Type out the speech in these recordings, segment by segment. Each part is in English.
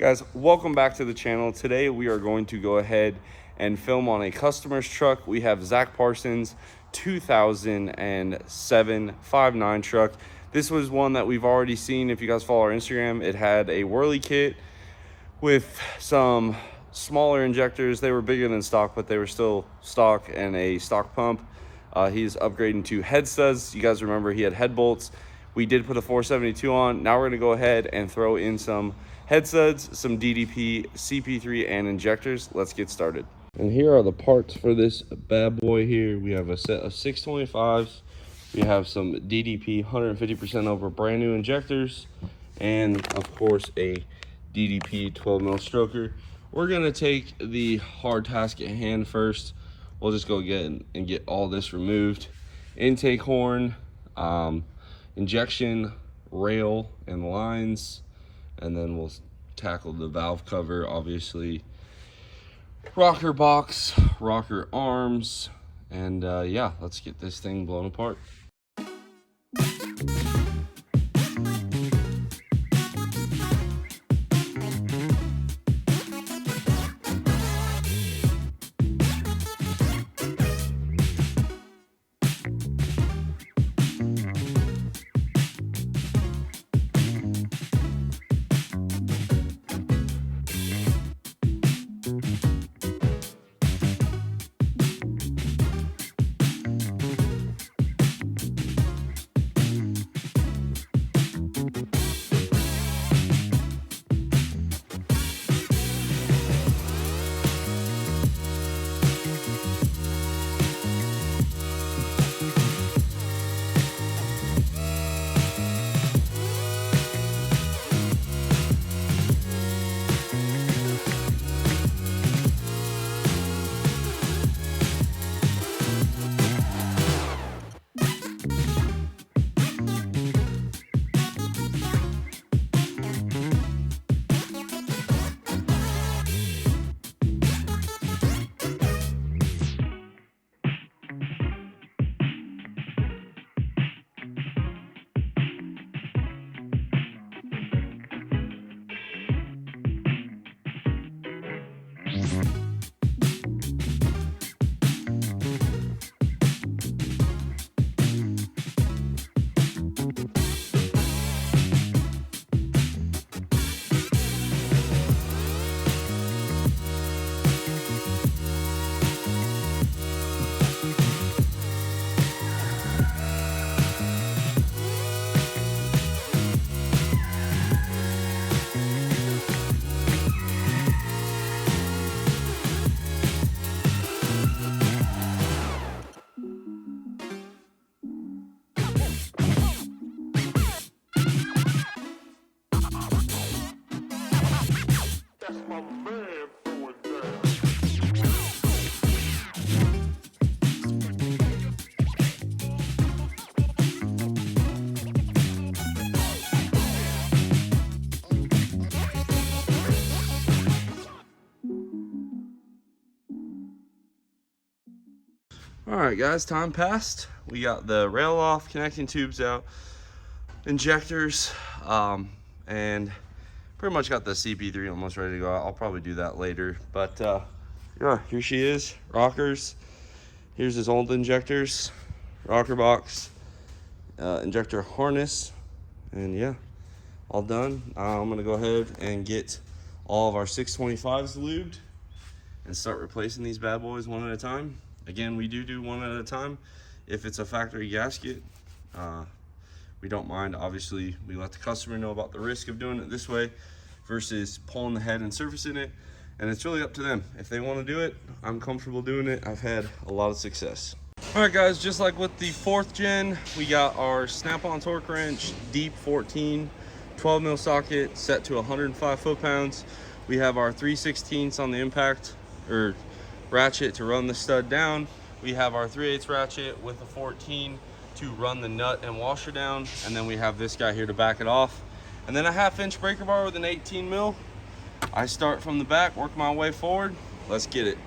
Guys, welcome back to the channel. Today we are going to go ahead and film on a customer's truck. We have Zach Parsons' 2007 5.9 truck. This was one that we've already seen. If you guys follow our Instagram, it had a whirly kit with some smaller injectors. They were bigger than stock, but they were still stock, and a stock pump. He's upgrading to head studs. You guys remember he had head bolts. We did put a 472 on. Now we're gonna go ahead and throw in some head studs, some DDP, CP3, and injectors. Let's get started. And here are the parts for this bad boy here. We have a set of 625s. We have some DDP 150% over brand new injectors, and of course a DDP 12 mil stroker. We're gonna take the hard task at hand first. We'll just go get all this removed. Intake horn, injection rail and lines, and then we'll tackle the valve cover, obviously, rocker box, rocker arms, and yeah, let's get this thing blown apart. All right, guys, time passed. We got the rail off, connecting tubes out, injectors, and pretty much got the CP3 almost ready to go out. I'll probably do that later, but yeah, here she is, rockers. Here's his old injectors, rocker box, injector harness, and yeah, all done. I'm gonna go ahead and get all of our 625s lubed and start replacing these bad boys one at a time. Again, we do one at a time. If it's a factory gasket, we don't mind. Obviously, we let the customer know about the risk of doing it this way versus pulling the head and surfacing it. And it's really up to them. If they want to do it, I'm comfortable doing it. I've had a lot of success. All right, guys, just like with the 4th gen, we got our snap-on torque wrench, deep 14, 12 mil socket set to 105 foot-pounds. We have our 3/16 on the impact, or ratchet, to run the stud down. We have our 3/8 ratchet with a 14 to run the nut and washer down, and then we have this guy here to back it off, and then a 1/2 inch breaker bar with an 18 mil. I start from the back, work my way forward. Let's get it.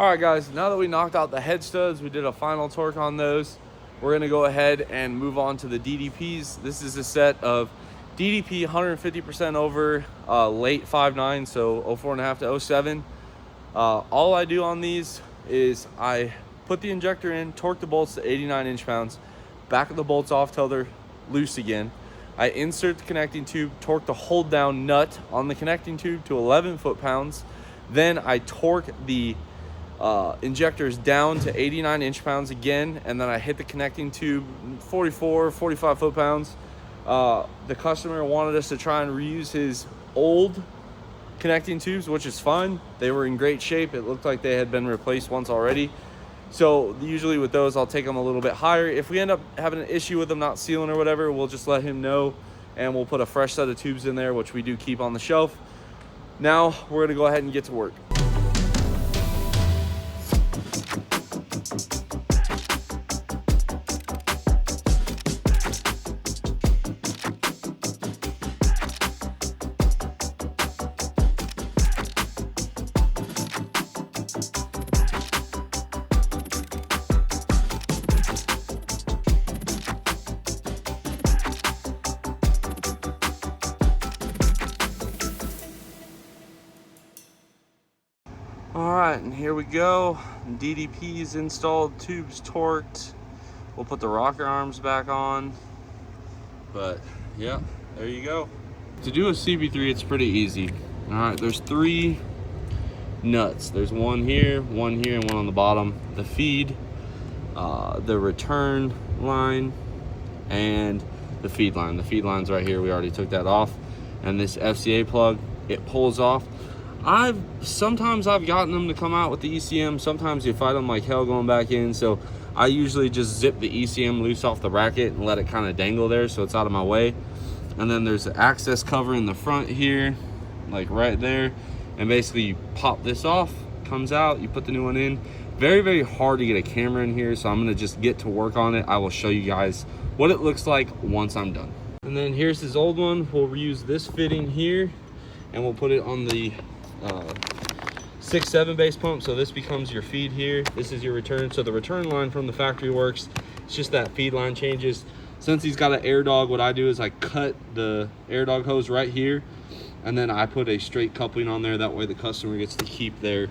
All right, guys, now that we knocked out the head studs, we did a final torque on those. We're gonna go ahead and move on to the DDPs. This is a set of DDP 150% over, late 5.9, so 04.5 to 07. All I do on these is I put the injector in, torque the bolts to 89 inch-pounds, back the bolts off till they're loose again. I insert the connecting tube, torque the hold down nut on the connecting tube to 11 foot-pounds. Then I torque the injectors down to 89 inch-pounds again, and then I hit the connecting tube 45 foot-pounds. The customer wanted us to try and reuse his old connecting tubes, which is fine. They were in great shape. It looked like they had been replaced once already. So usually with those, I'll take them a little bit higher. If we end up having an issue with them not sealing or whatever, we'll just let him know, and we'll put a fresh set of tubes in there, which we do keep on the shelf. Now we're gonna go ahead and get to work. All right, and here we go. DDP's installed, tubes torqued. We'll put the rocker arms back on. But yeah, there you go. To do a CB3, it's pretty easy. All right, there's 3 nuts. There's one here, and one on the bottom. The feed, the return line, and the feed line. The feed line's right here. We already took that off. And this FCA plug, it pulls off. Sometimes I've gotten them to come out with the ECM. Sometimes you fight them like hell going back in. So I usually just zip the ECM loose off the bracket and let it kind of dangle there so it's out of my way. And then there's the access cover in the front here, like right there. And basically you pop this off, comes out, you put the new one in. Very, very hard to get a camera in here, so I'm gonna just get to work on it. I will show you guys what it looks like once I'm done. And then here's his old one. We'll reuse this fitting here, and we'll put it on the 6.7 base pump. So this becomes your feed here. This is your return. So the return line from the factory works. It's just that feed line changes. Since he's got an air dog, what I do is I cut the air dog hose right here, and then I put a straight coupling on there. That way the customer gets to keep their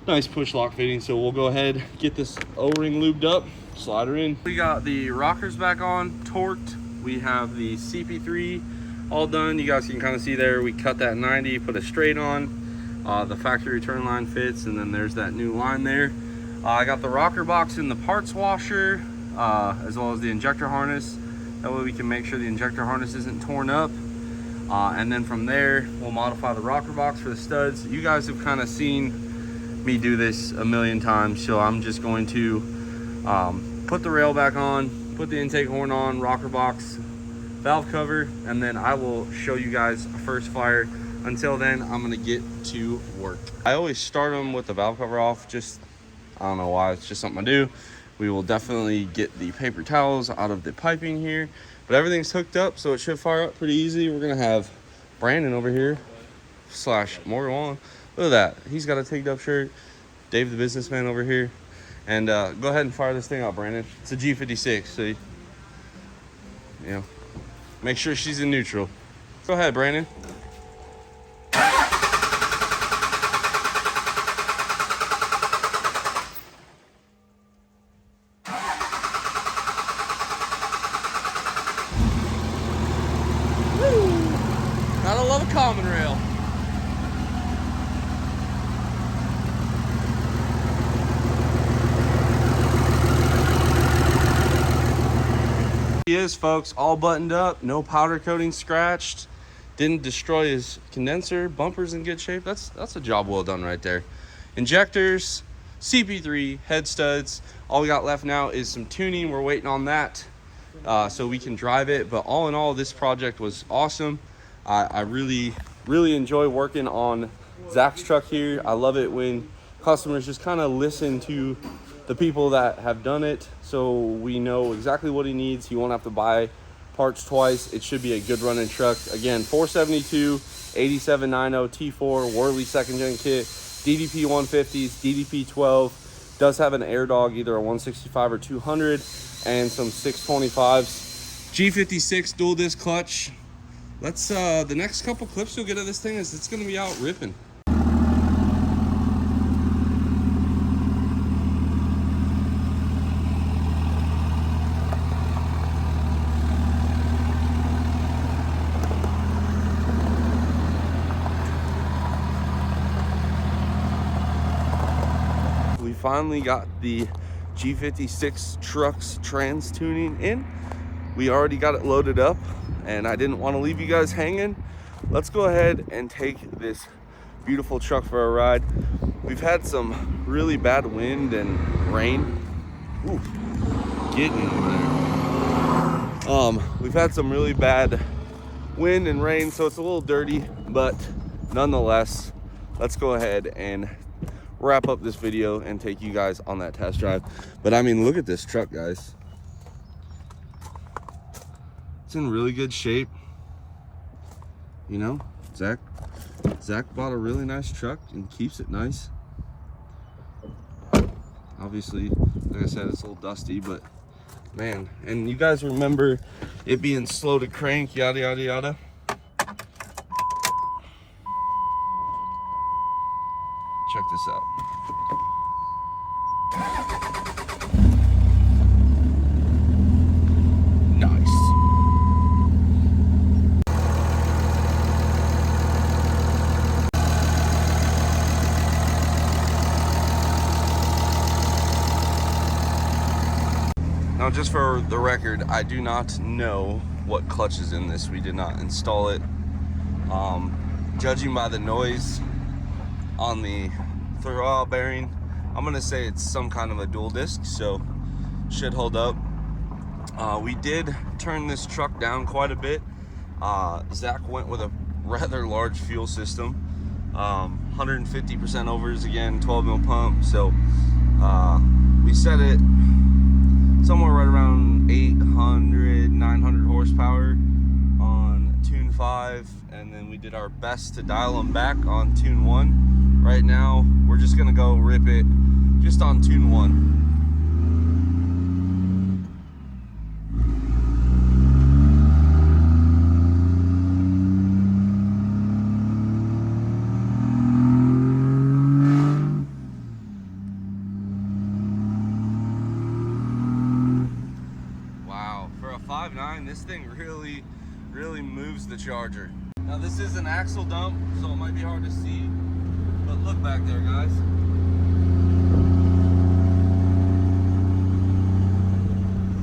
nice push lock fitting. So we'll go ahead, get this O-ring lubed up, slide her in. We got the rockers back on, torqued. We have the CP3 all done. You guys can kind of see there, we cut that 90, put a straight on. The factory return line fits, and then there's that new line there. I got the rocker box in the parts washer, as well as the injector harness. That way we can make sure the injector harness isn't torn up. And then from there, we'll modify the rocker box for the studs. You guys have kind of seen me do this a million times, so I'm just going to put the rail back on, put the intake horn on, rocker box, valve cover, and then I will show you guys a first fire. Until then, I'm gonna get to work. I always start them with the valve cover off, just, I don't know why, it's just something I do. We will definitely get the paper towels out of the piping here, but everything's hooked up, so it should fire up pretty easy. We're gonna have Brandon over here, / Morgan. Look at that, he's got a tigged up shirt. Dave the businessman over here. And go ahead and fire this thing out, Brandon. It's a G56, so you know, make sure she's in neutral. Go ahead, Brandon. Gotta love a common rail. He is, folks, all buttoned up, no powder coating scratched, didn't destroy his condenser, bumper's in good shape. That's a job well done right there. Injectors, CP3, head studs. All we got left now is some tuning. We're waiting on that so we can drive it. But all in all, this project was awesome. I really enjoy working on Zach's truck here. I love it when customers just kind of listen to the people that have done it, so we know exactly what he needs. He won't have to buy parts twice. It should be a good running truck. Again, 472 8790 T4 Worley 2nd gen kit. DDP 150s, DDP 12, does have an air dog, either a 165 or 200, and some 625s. G56 dual disc clutch. Let's the next couple clips you'll get of this thing is it's gonna be out ripping. We finally got the G56 truck's trans tuning in. We already got it loaded up, and I didn't want to leave you guys hanging. Let's go ahead and take this beautiful truck for a ride. We've had some really bad wind and rain. Ooh, getting over there. We've had some really bad wind and rain, so it's a little dirty, but nonetheless, let's go ahead and wrap up this video and take you guys on that test drive. But I mean, look at this truck, guys. It's in really good shape. You know, Zach bought a really nice truck and keeps it nice. Obviously, like I said, it's a little dusty, but man, and you guys remember it being slow to crank, yada yada yada. Check this out. Now, just for the record, I do not know what clutch is in this. We did not install it. Judging by the noise on the throttle bearing, I'm gonna say it's some kind of a dual disc, so should hold up. We did turn this truck down quite a bit. Zach went with a rather large fuel system, 150% overs again, 12 mil pump. So we set it somewhere right around 800, 900 horsepower on tune 5, and then we did our best to dial them back on tune 1. Right now, we're just gonna go rip it just on tune 1. This thing really moves the Charger. Now, this is an axle dump, so it might be hard to see, but look back there, guys.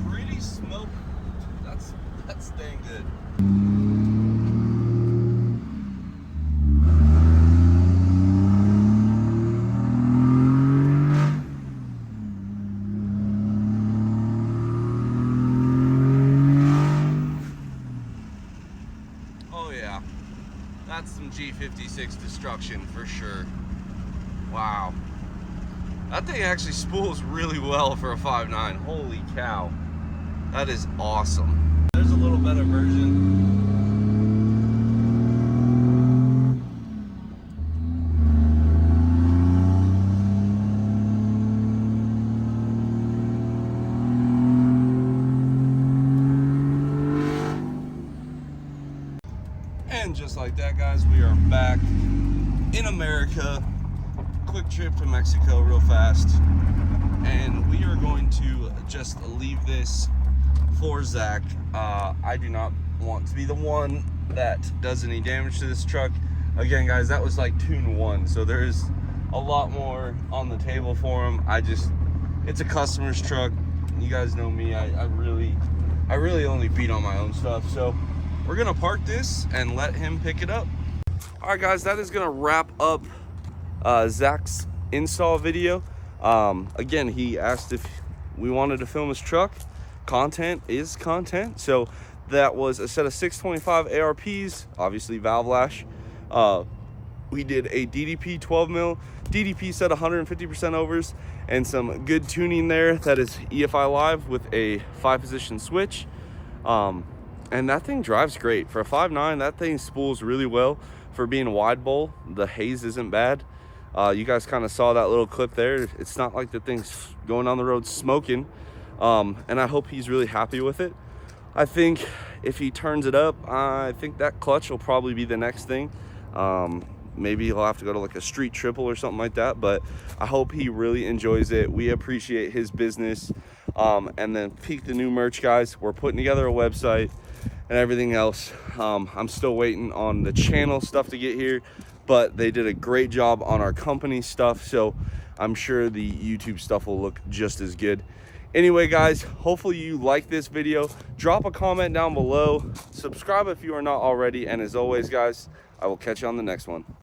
Pretty smoky. That's dang good. That's some G56 destruction for sure. Wow. That thing actually spools really well for a 5.9. Holy cow. That is awesome. There's a little better version. And just like that, guys, we are back in America. Quick trip to Mexico real fast, and we are going to just leave this for Zach. I do not want to be the one that does any damage to this truck. Again, guys, that was like tune 1, so there is a lot more on the table for him. It's a customer's truck. You guys know me, I really only beat on my own stuff, so we're gonna park this and let him pick it up. All right, guys, that is gonna wrap up Zach's install video. Again, he asked if we wanted to film his truck. Content is content. So that was a set of 625 ARPs, obviously valve lash. We did a DDP 12 mil, DDP set 150% overs, and some good tuning there. That is EFI Live with a 5-position switch. And that thing drives great. For a 5.9, that thing spools really well. For being wide bowl, the haze isn't bad. You guys kind of saw that little clip there. It's not like the thing's going on the road smoking, and I hope he's really happy with it. I think if he turns it up, I think that clutch will probably be the next thing. Maybe he'll have to go to like a street triple or something like that, but I hope he really enjoys it. We appreciate his business. And then Peek the New merch, guys. We're putting together a website and everything else. I'm still waiting on the channel stuff to get here, but they did a great job on our company stuff, so I'm sure the YouTube stuff will look just as good. Anyway, guys, hopefully you like this video. Drop a comment down below, subscribe if you are not already, and as always, guys, I will catch you on the next one.